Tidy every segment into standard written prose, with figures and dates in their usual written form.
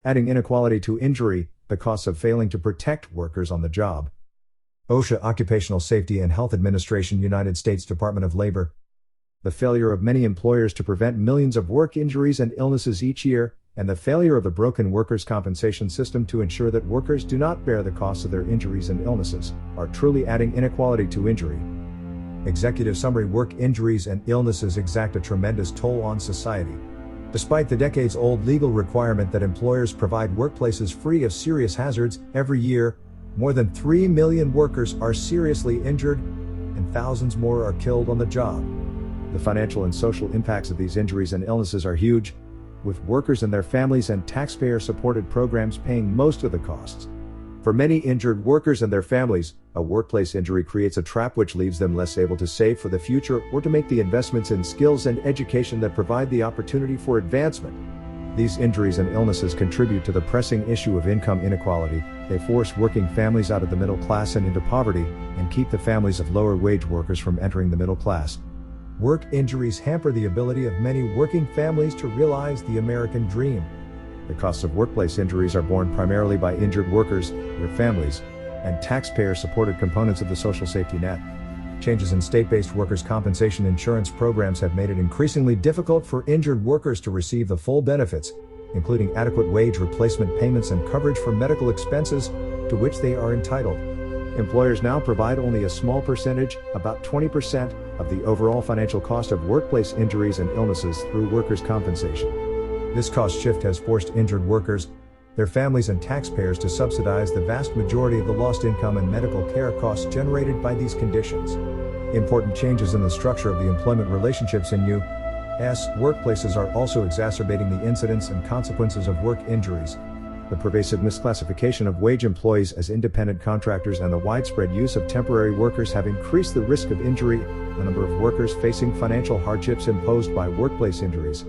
adding inequality to injury, the costs of failing to protect workers on the job. OSHA, Occupational Safety and Health Administration, United States Department of Labor. The failure of many employers to prevent millions of work injuries and illnesses each year, and the failure of the broken workers' compensation system to ensure that workers do not bear the costs of their injuries and illnesses, are truly adding inequality to injury. Executive summary: work injuries and illnesses exact a tremendous toll on society. Despite the decades-old legal requirement that employers provide workplaces free of serious hazards, every year, more than 3 million workers are seriously injured, and thousands more are killed on the job. The financial and social impacts of these injuries and illnesses are huge, with workers and their families and taxpayer-supported programs paying most of the costs. For many injured workers and their families, a workplace injury creates a trap which leaves them less able to save for the future or to make the investments in skills and education that provide the opportunity for advancement. These injuries and illnesses contribute to the pressing issue of income inequality. They force working families out of the middle class and into poverty, and keep the families of lower-wage workers from entering the middle class. Work injuries hamper the ability of many working families to realize the American dream. The costs of workplace injuries are borne primarily by injured workers, their families, and taxpayer-supported components of the social safety net. Changes in state-based workers' compensation insurance programs have made it increasingly difficult for injured workers to receive the full benefits, including adequate wage replacement payments and coverage for medical expenses, to which they are entitled. Employers now provide only a small percentage, about 20%, of the overall financial cost of workplace injuries and illnesses through workers' compensation. This cost shift has forced injured workers, their families and taxpayers to subsidize the vast majority of the lost income and medical care costs generated by these conditions. Important changes in the structure of the employment relationships in U.S. workplaces are also exacerbating the incidence and consequences of work injuries. The pervasive misclassification of wage employees as independent contractors and the widespread use of temporary workers have increased the risk of injury, the number of workers facing financial hardships imposed by workplace injuries.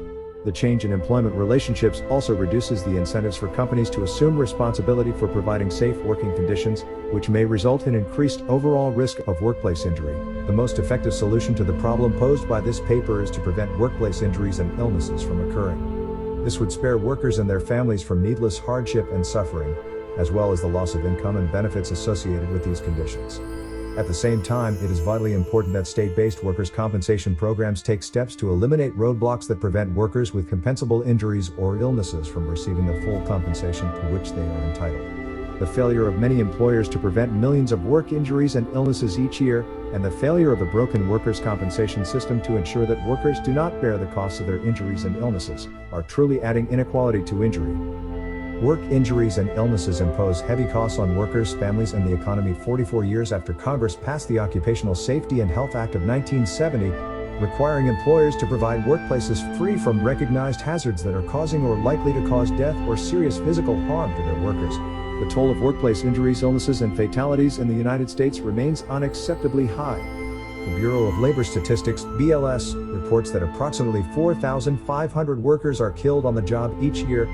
The change in employment relationships also reduces the incentives for companies to assume responsibility for providing safe working conditions, which may result in increased overall risk of workplace injury. The most effective solution to the problem posed by this paper is to prevent workplace injuries and illnesses from occurring. This would spare workers and their families from needless hardship and suffering, as well as the loss of income and benefits associated with these conditions. At the same time, it is vitally important that state-based workers' compensation programs take steps to eliminate roadblocks that prevent workers with compensable injuries or illnesses from receiving the full compensation to which they are entitled. The failure of many employers to prevent millions of work injuries and illnesses each year, and the failure of the broken workers' compensation system to ensure that workers do not bear the costs of their injuries and illnesses, are truly adding inequality to injury. Work injuries and illnesses impose heavy costs on workers, families, and the economy. 44 years after Congress passed the Occupational Safety and Health Act of 1970, requiring employers to provide workplaces free from recognized hazards that are causing or likely to cause death or serious physical harm to their workers, the toll of workplace injuries, illnesses, and fatalities in the United States remains unacceptably high. The Bureau of Labor Statistics, BLS, reports that approximately 4,500 workers are killed on the job each year.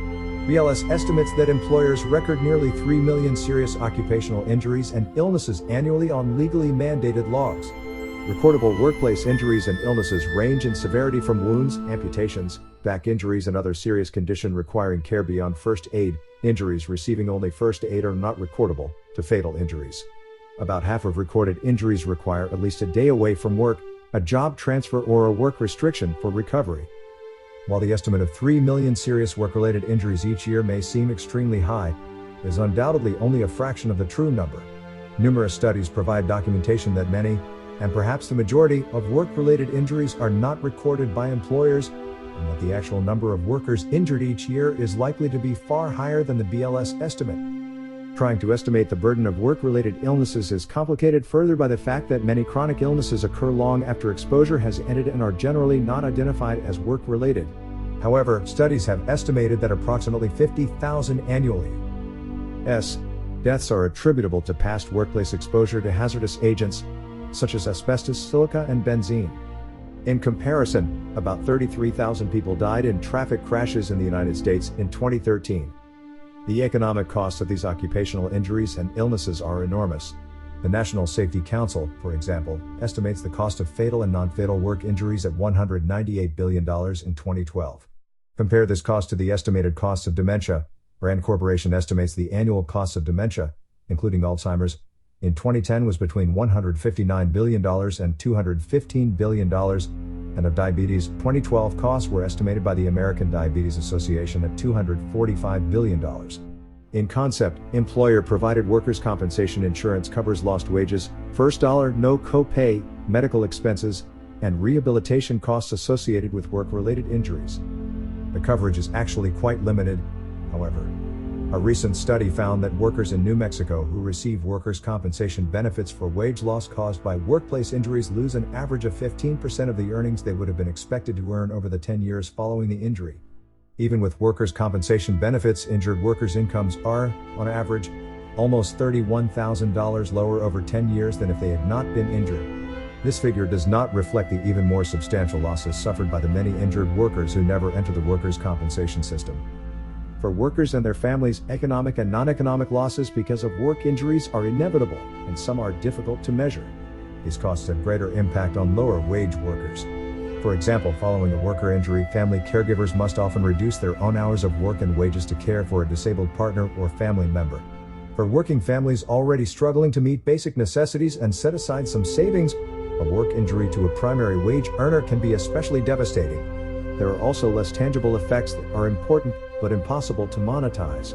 BLS estimates that employers record nearly 3 million serious occupational injuries and illnesses annually on legally mandated logs. Recordable workplace injuries and illnesses range in severity from wounds, amputations, back injuries, and other serious condition requiring care beyond first aid, injuries receiving only first aid are not recordable, to fatal injuries. About half of recorded injuries require at least a day away from work, a job transfer, or a work restriction for recovery. While the estimate of 3 million serious work-related injuries each year may seem extremely high, it is undoubtedly only a fraction of the true number. Numerous studies provide documentation that many, and perhaps the majority, of work-related injuries are not recorded by employers, and that the actual number of workers injured each year is likely to be far higher than the BLS estimate. Trying to estimate the burden of work-related illnesses is complicated further by the fact that many chronic illnesses occur long after exposure has ended and are generally not identified as work-related. However, studies have estimated that approximately 50,000 annually deaths are attributable to past workplace exposure to hazardous agents, such as asbestos, silica, and benzene. In comparison, about 33,000 people died in traffic crashes in the United States in 2013. The economic costs of these occupational injuries and illnesses are enormous. The National Safety Council, for example, estimates the cost of fatal and non-fatal work injuries at $198 billion in 2012. Compare this cost to the estimated costs of dementia, RAND Corporation estimates the annual costs of dementia, including Alzheimer's, in 2010 was between $159 billion and $215 billion, and of diabetes, 2012 costs were estimated by the American Diabetes Association at $245 billion. In concept, employer-provided workers' compensation insurance covers lost wages, first dollar no co-pay, medical expenses, and rehabilitation costs associated with work-related injuries. The coverage is actually quite limited, however. A recent study found that workers in New Mexico who receive workers' compensation benefits for wage loss caused by workplace injuries lose an average of 15% of the earnings they would have been expected to earn over the 10 years following the injury. Even with workers' compensation benefits, injured workers' incomes are, on average, almost $31,000 lower over 10 years than if they had not been injured. This figure does not reflect the even more substantial losses suffered by the many injured workers who never enter the workers' compensation system. For workers and their families, economic and non-economic losses because of work injuries are inevitable, and some are difficult to measure. These costs have greater impact on lower wage workers. For example, following a worker injury, family caregivers must often reduce their own hours of work and wages to care for a disabled partner or family member. For working families already struggling to meet basic necessities and set aside some savings, a work injury to a primary wage earner can be especially devastating. There are also less tangible effects that are important but impossible to monetize.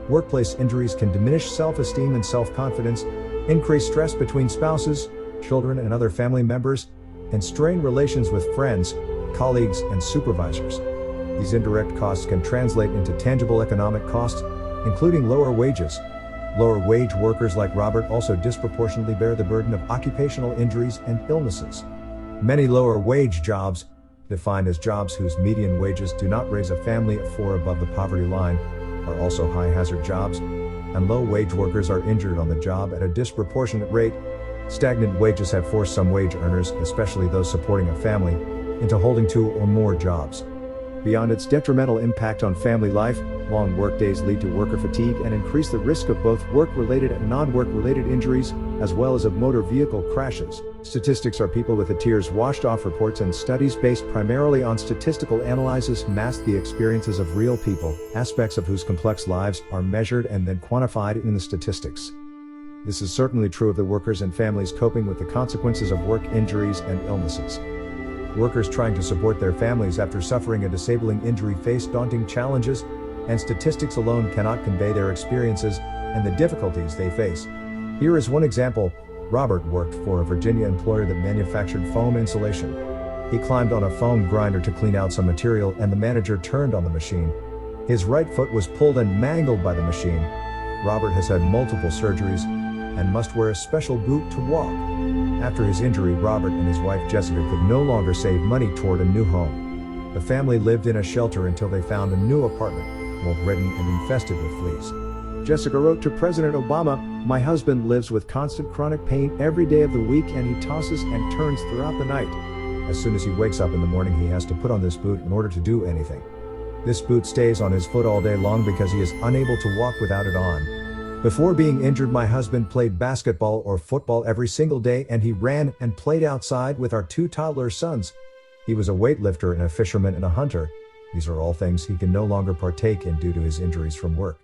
Workplace injuries can diminish self-esteem and self-confidence, increase stress between spouses, children and other family members, and strain relations with friends, colleagues, and supervisors. These indirect costs can translate into tangible economic costs, including lower wages. Lower wage workers like Robert also disproportionately bear the burden of occupational injuries and illnesses. Many lower wage jobs, defined as jobs whose median wages do not raise a family of four above the poverty line, are also high-hazard jobs, and low-wage workers are injured on the job at a disproportionate rate. Stagnant wages have forced some wage earners, especially those supporting a family, into holding two or more jobs. Beyond its detrimental impact on family life, long workdays lead to worker fatigue and increase the risk of both work-related and non-work-related injuries, as well as of motor vehicle crashes. Statistics are people with the tears washed off reports, and studies based primarily on statistical analysis mask the experiences of real people, aspects of whose complex lives are measured and then quantified in the statistics. This is certainly true of the workers and families coping with the consequences of work injuries and illnesses. Workers trying to support their families after suffering a disabling injury face daunting challenges, and statistics alone cannot convey their experiences and the difficulties they face. Here is one example. Robert worked for a Virginia employer that manufactured foam insulation. He climbed on a foam grinder to clean out some material, and the manager turned on the machine. His right foot was pulled and mangled by the machine. Robert has had multiple surgeries and must wear a special boot to walk. After his injury, Robert and his wife Jessica could no longer save money toward a new home. The family lived in a shelter until they found a new apartment, mold-ridden and infested with fleas. Jessica wrote to President Obama, "My husband lives with constant chronic pain every day of the week, and he tosses and turns throughout the night. As soon as he wakes up in the morning, he has to put on this boot in order to do anything. This boot stays on his foot all day long because he is unable to walk without it on. Before being injured, my husband played basketball or football every single day, and he ran and played outside with our two toddler sons. He was a weightlifter and a fisherman and a hunter. These are all things he can no longer partake in due to his injuries from work.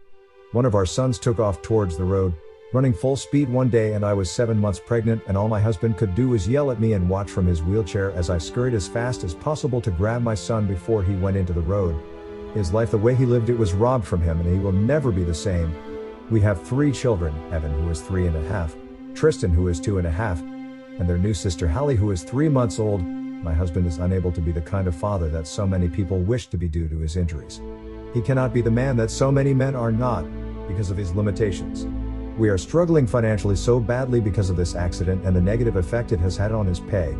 One of our sons took off towards the road, running full speed one day, and I was 7 months pregnant, and all my husband could do was yell at me and watch from his wheelchair as I scurried as fast as possible to grab my son before he went into the road. His life, the way he lived it, was robbed from him, and he will never be the same. We have 3 children, Evan, who is 3.5, Tristan, who is 2.5, and their new sister Hallie, who is 3 months old. My husband is unable to be the kind of father that so many people wish to be due to his injuries. He cannot be the man that so many men are not, because of his limitations. We are struggling financially so badly because of this accident and the negative effect it has had on his pay.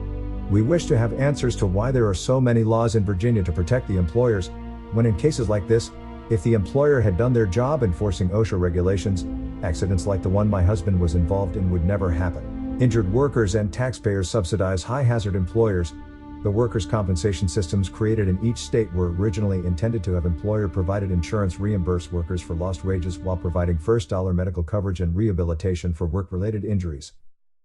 We wish to have answers to why there are so many laws in Virginia to protect the employers, when in cases like this, if the employer had done their job enforcing OSHA regulations, accidents like the one my husband was involved in would never happen. Injured workers and taxpayers subsidize high-hazard employers. The workers' compensation systems created in each state were originally intended to have employer-provided insurance reimburse workers for lost wages while providing first-dollar medical coverage and rehabilitation for work-related injuries.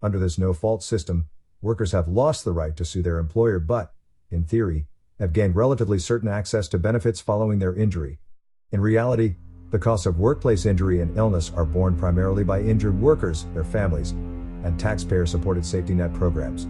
Under this no-fault system, workers have lost the right to sue their employer but, in theory, have gained relatively certain access to benefits following their injury. In reality, The costs of workplace injury and illness are borne primarily by injured workers, their families, and taxpayer-supported safety net programs.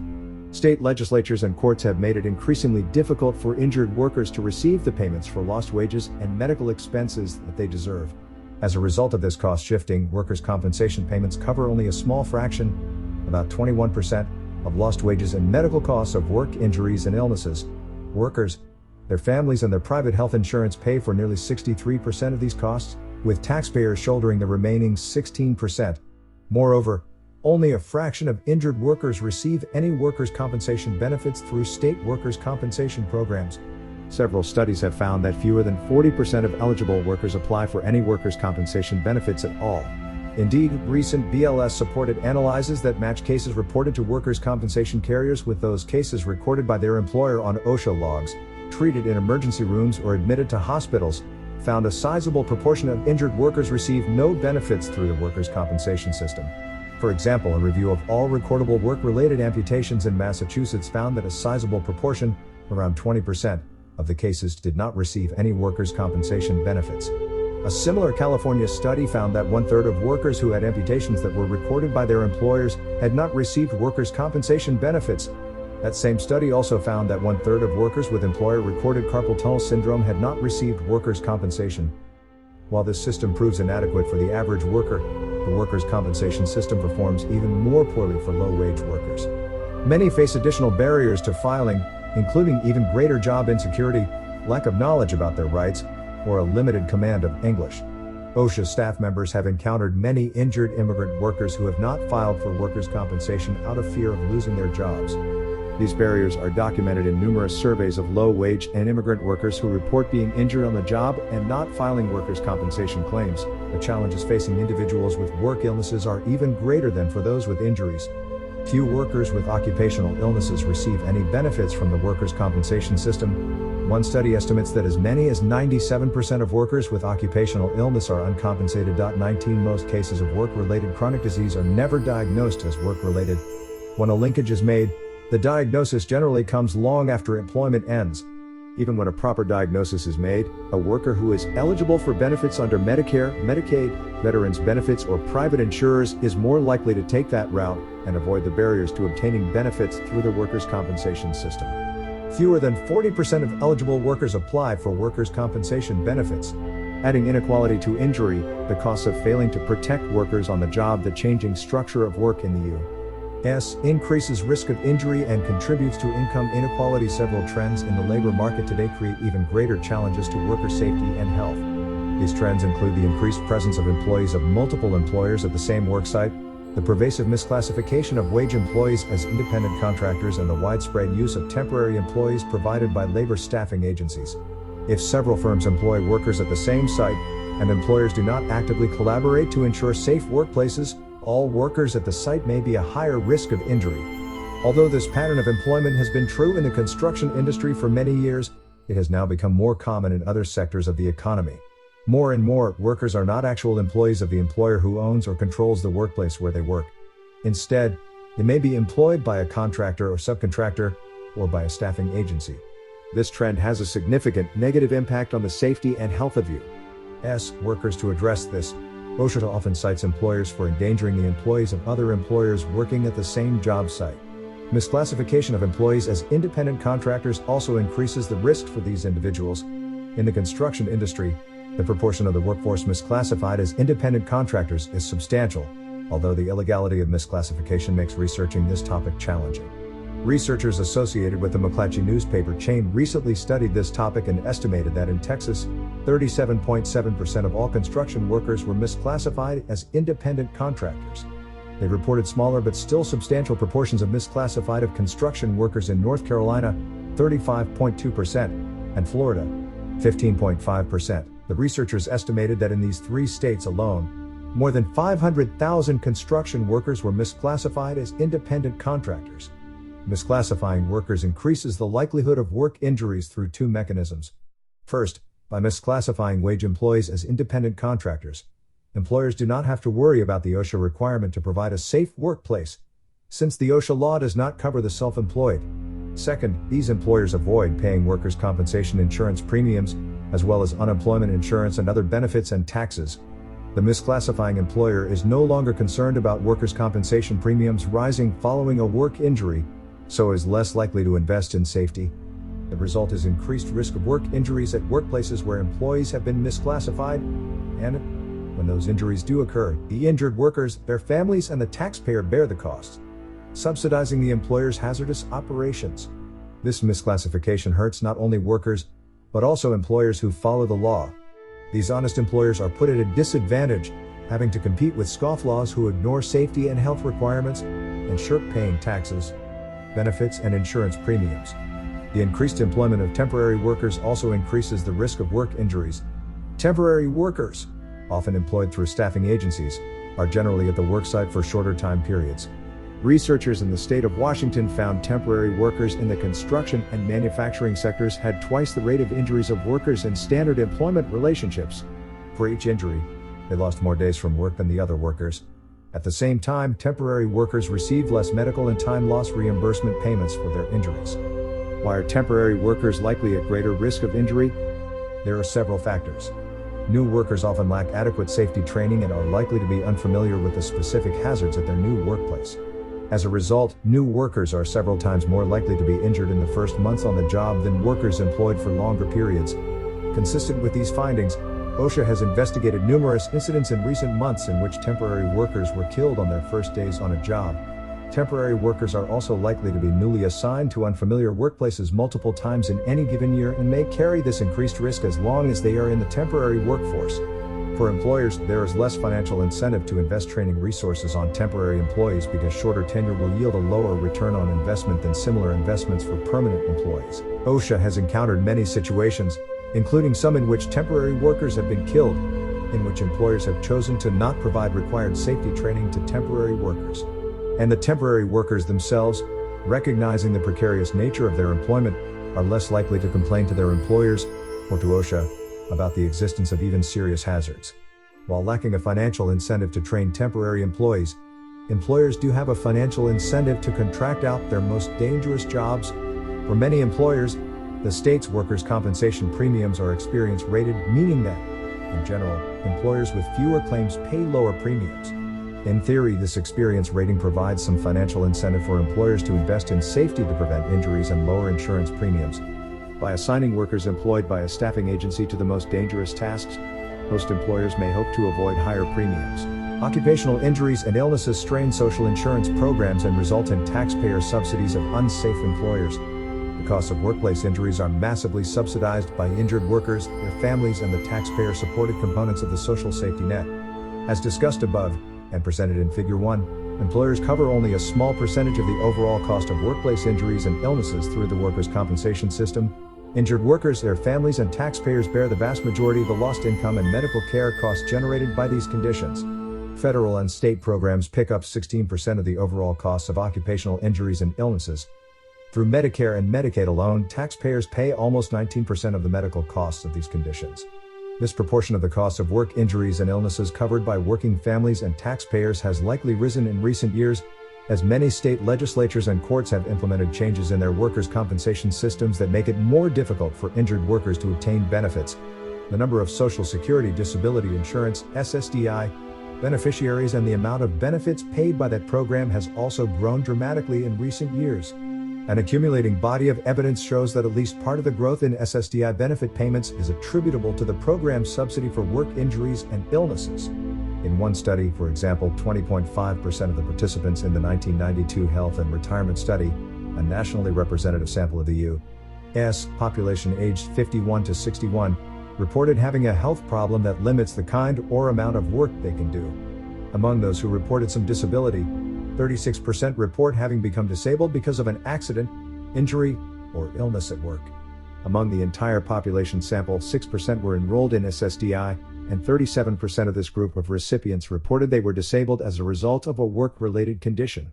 State legislatures and courts have made it increasingly difficult for injured workers to receive the payments for lost wages and medical expenses that they deserve. As a result of this cost shifting, workers' compensation payments cover only a small fraction, about 21%, of lost wages and medical costs of work injuries and illnesses. Workers, their families and their private health insurance pay for nearly 63% of these costs, with taxpayers shouldering the remaining 16%. Moreover, only a fraction of injured workers receive any workers' compensation benefits through state workers' compensation programs. Several studies have found that fewer than 40% of eligible workers apply for any workers' compensation benefits at all. Indeed, recent BLS-supported analyses that match cases reported to workers' compensation carriers with those cases recorded by their employer on OSHA logs, treated in emergency rooms or admitted to hospitals, found a sizable proportion of injured workers receive no benefits through the workers' compensation system. For example, a review of all recordable work-related amputations in Massachusetts found that a sizable proportion, around 20%, of the cases did not receive any workers' compensation benefits. A similar California study found that 1/3 of workers who had amputations that were recorded by their employers had not received workers' compensation benefits. That same study also found that 1/3 of workers with employer-recorded carpal tunnel syndrome had not received workers' compensation. While this system proves inadequate for the average worker, the workers' compensation system performs even more poorly for low-wage workers. Many face additional barriers to filing, including even greater job insecurity, lack of knowledge about their rights, or a limited command of English. OSHA staff members have encountered many injured immigrant workers who have not filed for workers' compensation out of fear of losing their jobs. These barriers are documented in numerous surveys of low-wage and immigrant workers who report being injured on the job and not filing workers' compensation claims. The challenges facing individuals with work illnesses are even greater than for those with injuries. Few workers with occupational illnesses receive any benefits from the workers' compensation system. One study estimates that as many as 97% of workers with occupational illness are uncompensated. 19 Most cases of work-related chronic disease are never diagnosed as work-related. When a linkage is made, the diagnosis generally comes long after employment ends. Even when a proper diagnosis is made, a worker who is eligible for benefits under Medicare, Medicaid, veterans benefits or private insurers is more likely to take that route and avoid the barriers to obtaining benefits through the workers' compensation system. Fewer than 40% of eligible workers apply for workers' compensation benefits. Adding inequality to injury, the costs of failing to protect workers on the job. The changing structure of work in the U.S. increases risk of injury and contributes to income inequality. Several trends in the labor market today create even greater challenges to worker safety and health. These trends include the increased presence of employees of multiple employers at the same worksite, the pervasive misclassification of wage employees as independent contractors, and the widespread use of temporary employees provided by labor staffing agencies. If several firms employ workers at the same site, and employers do not actively collaborate to ensure safe workplaces, all workers at the site may be a higher risk of injury. Although this pattern of employment has been true in the construction industry for many years, it has now become more common in other sectors of the economy. More and more, workers are not actual employees of the employer who owns or controls the workplace where they work. Instead, they may be employed by a contractor or subcontractor, or by a staffing agency. This trend has a significant negative impact on the safety and health of U.S. workers. To address this, OSHA often cites employers for endangering the employees of other employers working at the same job site. Misclassification of employees as independent contractors also increases the risk for these individuals. In the construction industry, the proportion of the workforce misclassified as independent contractors is substantial, although the illegality of misclassification makes researching this topic challenging. Researchers associated with the McClatchy newspaper chain recently studied this topic and estimated that in Texas, 37.7% of all construction workers were misclassified as independent contractors. They reported smaller but still substantial proportions of misclassified of construction workers in North Carolina, 35.2%, and Florida, 15.5%. The researchers estimated that in these three states alone, more than 500,000 construction workers were misclassified as independent contractors. Misclassifying workers increases the likelihood of work injuries through two mechanisms. First, by misclassifying wage employees as independent contractors, employers do not have to worry about the OSHA requirement to provide a safe workplace, since the OSHA law does not cover the self-employed. Second, these employers avoid paying workers' compensation insurance premiums, as well as unemployment insurance and other benefits and taxes. The misclassifying employer is no longer concerned about workers' compensation premiums rising following a work injury, so is less likely to invest in safety. The result is increased risk of work injuries at workplaces where employees have been misclassified, and when those injuries do occur, the injured workers, their families, and the taxpayer bear the costs, subsidizing the employer's hazardous operations. This misclassification hurts not only workers, but also employers who follow the law. These honest employers are put at a disadvantage, having to compete with scofflaws who ignore safety and health requirements and shirk paying taxes, benefits, and insurance premiums. The increased employment of temporary workers also increases the risk of work injuries. Temporary workers, often employed through staffing agencies, are generally at the worksite for shorter time periods. Researchers in the state of Washington found temporary workers in the construction and manufacturing sectors had twice the rate of injuries of workers in standard employment relationships. For each injury, they lost more days from work than the other workers. At the same time, temporary workers received less medical and time loss reimbursement payments for their injuries. Why are temporary workers likely at greater risk of injury? There are several factors. New workers often lack adequate safety training and are likely to be unfamiliar with the specific hazards at their new workplace. As a result, new workers are several times more likely to be injured in the first months on the job than workers employed for longer periods. Consistent with these findings, OSHA has investigated numerous incidents in recent months in which temporary workers were killed on their first days on a job. Temporary workers are also likely to be newly assigned to unfamiliar workplaces multiple times in any given year and may carry this increased risk as long as they are in the temporary workforce. For employers, there is less financial incentive to invest training resources on temporary employees because shorter tenure will yield a lower return on investment than similar investments for permanent employees. OSHA has encountered many situations, including some in which temporary workers have been killed, in which employers have chosen to not provide required safety training to temporary workers. And the temporary workers themselves, recognizing the precarious nature of their employment, are less likely to complain to their employers, or to OSHA, about the existence of even serious hazards. While lacking a financial incentive to train temporary employees, employers do have a financial incentive to contract out their most dangerous jobs. For many employers, the state's workers' compensation premiums are experience rated, meaning that, in general, employers with fewer claims pay lower premiums. In theory, this experience rating provides some financial incentive for employers to invest in safety to prevent injuries and lower insurance premiums. By assigning workers employed by a staffing agency to the most dangerous tasks, most employers may hope to avoid higher premiums. Occupational injuries and illnesses strain social insurance programs and result in taxpayer subsidies of unsafe employers. The costs of workplace injuries are massively subsidized by injured workers, their families, and the taxpayer-supported components of the social safety net. As discussed above, and presented in Figure 1, employers cover only a small percentage of the overall cost of workplace injuries and illnesses through the workers' compensation system. Injured workers, their families, and taxpayers bear the vast majority of the lost income and medical care costs generated by these conditions. Federal and state programs pick up 16% of the overall costs of occupational injuries and illnesses. Through Medicare and Medicaid alone, taxpayers pay almost 19% of the medical costs of these conditions. This proportion of the costs of work injuries and illnesses covered by working families and taxpayers has likely risen in recent years, as many state legislatures and courts have implemented changes in their workers' compensation systems that make it more difficult for injured workers to obtain benefits. The number of Social Security Disability Insurance (SSDI) beneficiaries and the amount of benefits paid by that program has also grown dramatically in recent years. An accumulating body of evidence shows that at least part of the growth in SSDI benefit payments is attributable to the program's subsidy for work injuries and illnesses. In one study, for example, 20.5% of the participants in the 1992 Health and Retirement Study, a nationally representative sample of the U.S. population aged 51 to 61, reported having a health problem that limits the kind or amount of work they can do. Among those who reported some disability, 36% report having become disabled because of an accident, injury, or illness at work. Among the entire population sample, 6% were enrolled in SSDI, and 37% of this group of recipients reported they were disabled as a result of a work-related condition.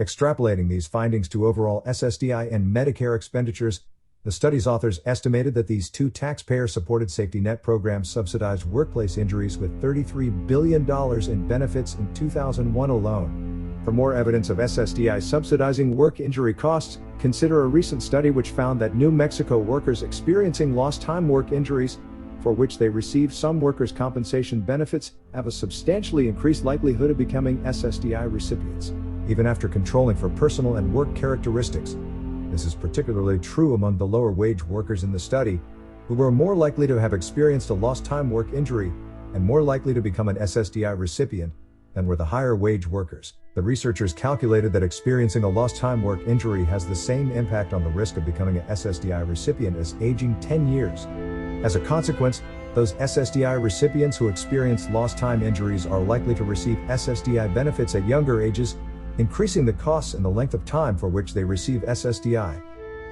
Extrapolating these findings to overall SSDI and Medicare expenditures, the study's authors estimated that these two taxpayer-supported safety net programs subsidized workplace injuries with $33 billion in benefits in 2001 alone. For more evidence of SSDI subsidizing work injury costs, consider a recent study which found that New Mexico workers experiencing lost time work injuries for which they receive some workers' compensation benefits, have a substantially increased likelihood of becoming SSDI recipients, even after controlling for personal and work characteristics. This is particularly true among the lower wage workers in the study, who were more likely to have experienced a lost time work injury and more likely to become an SSDI recipient than were the higher wage workers. The researchers calculated that experiencing a lost time work injury has the same impact on the risk of becoming an SSDI recipient as aging 10 years. As a consequence, those SSDI recipients who experience lost time injuries are likely to receive SSDI benefits at younger ages, increasing the costs and the length of time for which they receive SSDI.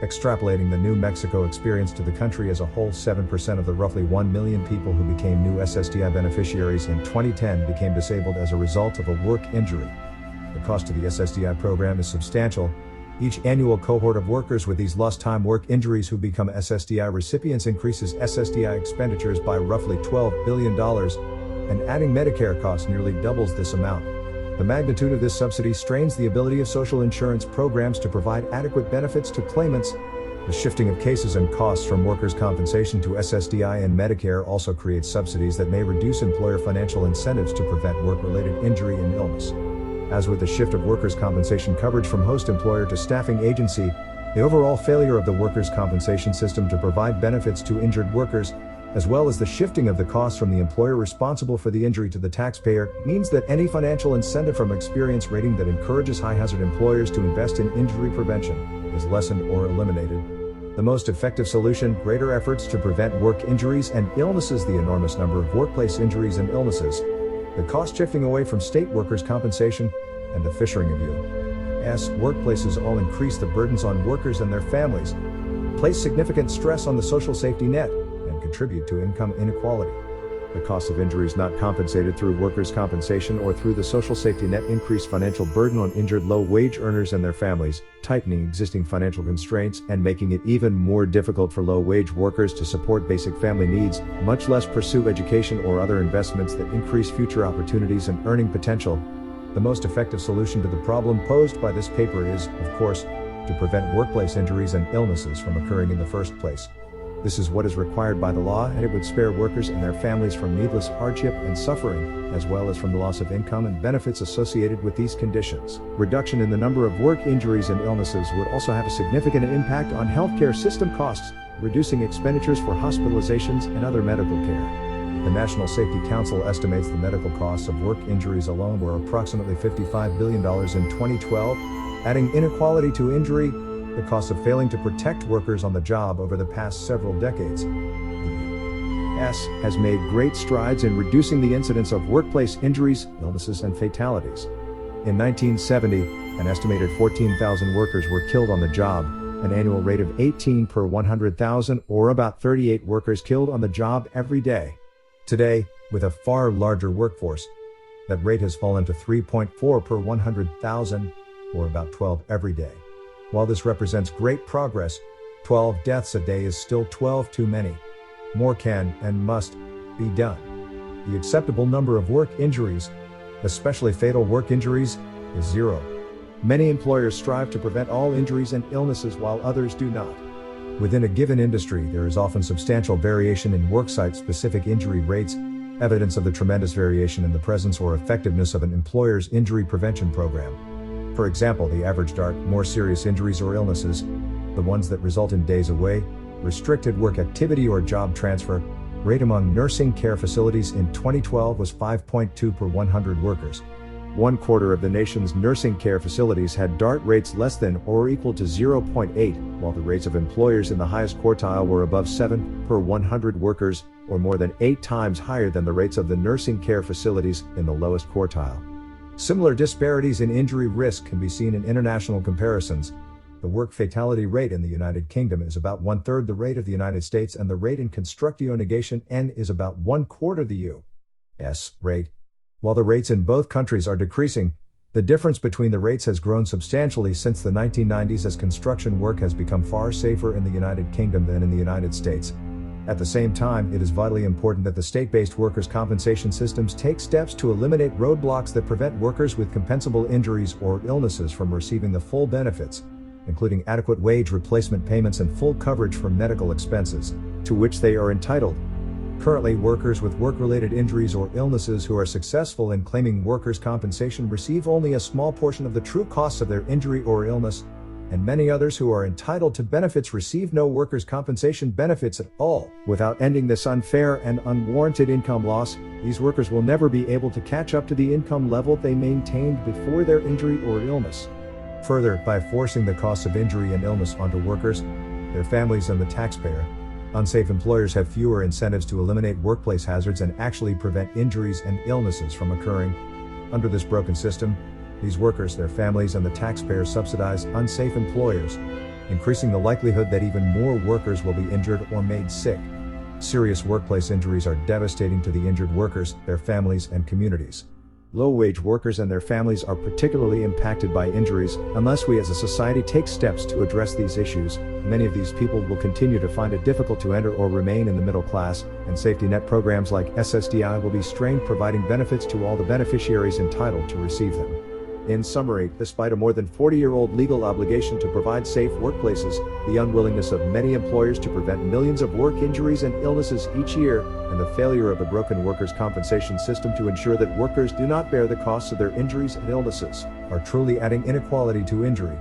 Extrapolating the New Mexico experience to the country as a whole, 7% of the roughly 1 million people who became new SSDI beneficiaries in 2010 became disabled as a result of a work injury. The cost to the SSDI program is substantial. Each annual cohort of workers with these lost time work injuries who become SSDI recipients increases SSDI expenditures by roughly $12 billion, and adding Medicare costs nearly doubles this amount. The magnitude of this subsidy strains the ability of social insurance programs to provide adequate benefits to claimants. The shifting of cases and costs from workers' compensation to SSDI and Medicare also creates subsidies that may reduce employer financial incentives to prevent work-related injury and illness. As with the shift of workers' compensation coverage from host employer to staffing agency, the overall failure of the workers' compensation system to provide benefits to injured workers, as well as the shifting of the costs from the employer responsible for the injury to the taxpayer, means that any financial incentive from experience rating that encourages high-hazard employers to invest in injury prevention is lessened or eliminated. The most effective solution: greater efforts to prevent work injuries and illnesses. The enormous number of workplace injuries and illnesses, the cost shifting away from state workers' compensation, and the fishing of U.S. workplaces all increase the burdens on workers and their families, place significant stress on the social safety net, and contribute to income inequality. The cost of injuries not compensated through workers' compensation or through the social safety net increase financial burden on injured low-wage earners and their families, tightening existing financial constraints and making it even more difficult for low-wage workers to support basic family needs, much less pursue education or other investments that increase future opportunities and earning potential. The most effective solution to the problem posed by this paper is, of course, to prevent workplace injuries and illnesses from occurring in the first place. This is what is required by the law, and it would spare workers and their families from needless hardship and suffering, as well as from the loss of income and benefits associated with these conditions. Reduction in the number of work injuries and illnesses would also have a significant impact on healthcare system costs, reducing expenditures for hospitalizations and other medical care. The National Safety Council estimates the medical costs of work injuries alone were approximately $55 billion in 2012, adding inequality to injury, the cost of failing to protect workers on the job over the past several decades. The U.S. has made great strides in reducing the incidence of workplace injuries, illnesses, and fatalities. In 1970, an estimated 14,000 workers were killed on the job, an annual rate of 18 per 100,000, or about 38 workers killed on the job every day. Today, with a far larger workforce, that rate has fallen to 3.4 per 100,000, or about 12 every day. While this represents great progress, 12 deaths a day is still 12 too many. More can and must be done. The acceptable number of work injuries, especially fatal work injuries, is 0. Many employers strive to prevent all injuries and illnesses while others do not. Within a given industry, there is often substantial variation in worksite-specific injury rates, evidence of the tremendous variation in the presence or effectiveness of an employer's injury prevention program. For example, the average DART, more serious injuries or illnesses, the ones that result in days away, restricted work activity or job transfer, rate among nursing care facilities in 2012 was 5.2 per 100 workers. 1/4 of the nation's nursing care facilities had DART rates less than or equal to 0.8, while the rates of employers in the highest quartile were above 7 per 100 workers, or more than 8 times higher than the rates of the nursing care facilities in the lowest quartile. Similar disparities in injury risk can be seen in international comparisons. The work fatality rate in the United Kingdom is about 1/3 the rate of the United States, and the rate in constructio negation N is about 1/4 the U.S. rate. While the rates in both countries are decreasing, the difference between the rates has grown substantially since the 1990s as construction work has become far safer in the United Kingdom than in the United States. At the same time, it is vitally important that the state-based workers' compensation systems take steps to eliminate roadblocks that prevent workers with compensable injuries or illnesses from receiving the full benefits, including adequate wage replacement payments and full coverage for medical expenses, to which they are entitled. Currently, workers with work-related injuries or illnesses who are successful in claiming workers' compensation receive only a small portion of the true costs of their injury or illness, and many others who are entitled to benefits receive no workers' compensation benefits at all. Without ending this unfair and unwarranted income loss, these workers will never be able to catch up to the income level they maintained before their injury or illness. Further, by forcing the costs of injury and illness onto workers, their families, and the taxpayer, unsafe employers have fewer incentives to eliminate workplace hazards and actually prevent injuries and illnesses from occurring. Under this broken system, these workers, their families, and the taxpayers subsidize unsafe employers, increasing the likelihood that even more workers will be injured or made sick. Serious workplace injuries are devastating to the injured workers, their families, and communities. Low-wage workers and their families are particularly impacted by injuries. Unless we as a society take steps to address these issues, many of these people will continue to find it difficult to enter or remain in the middle class, and safety net programs like SSDI will be strained, providing benefits to all the beneficiaries entitled to receive them. In summary, despite a more than 40-year-old legal obligation to provide safe workplaces, the unwillingness of many employers to prevent millions of work injuries and illnesses each year, and the failure of a broken workers' compensation system to ensure that workers do not bear the costs of their injuries and illnesses, are truly adding inequality to injury,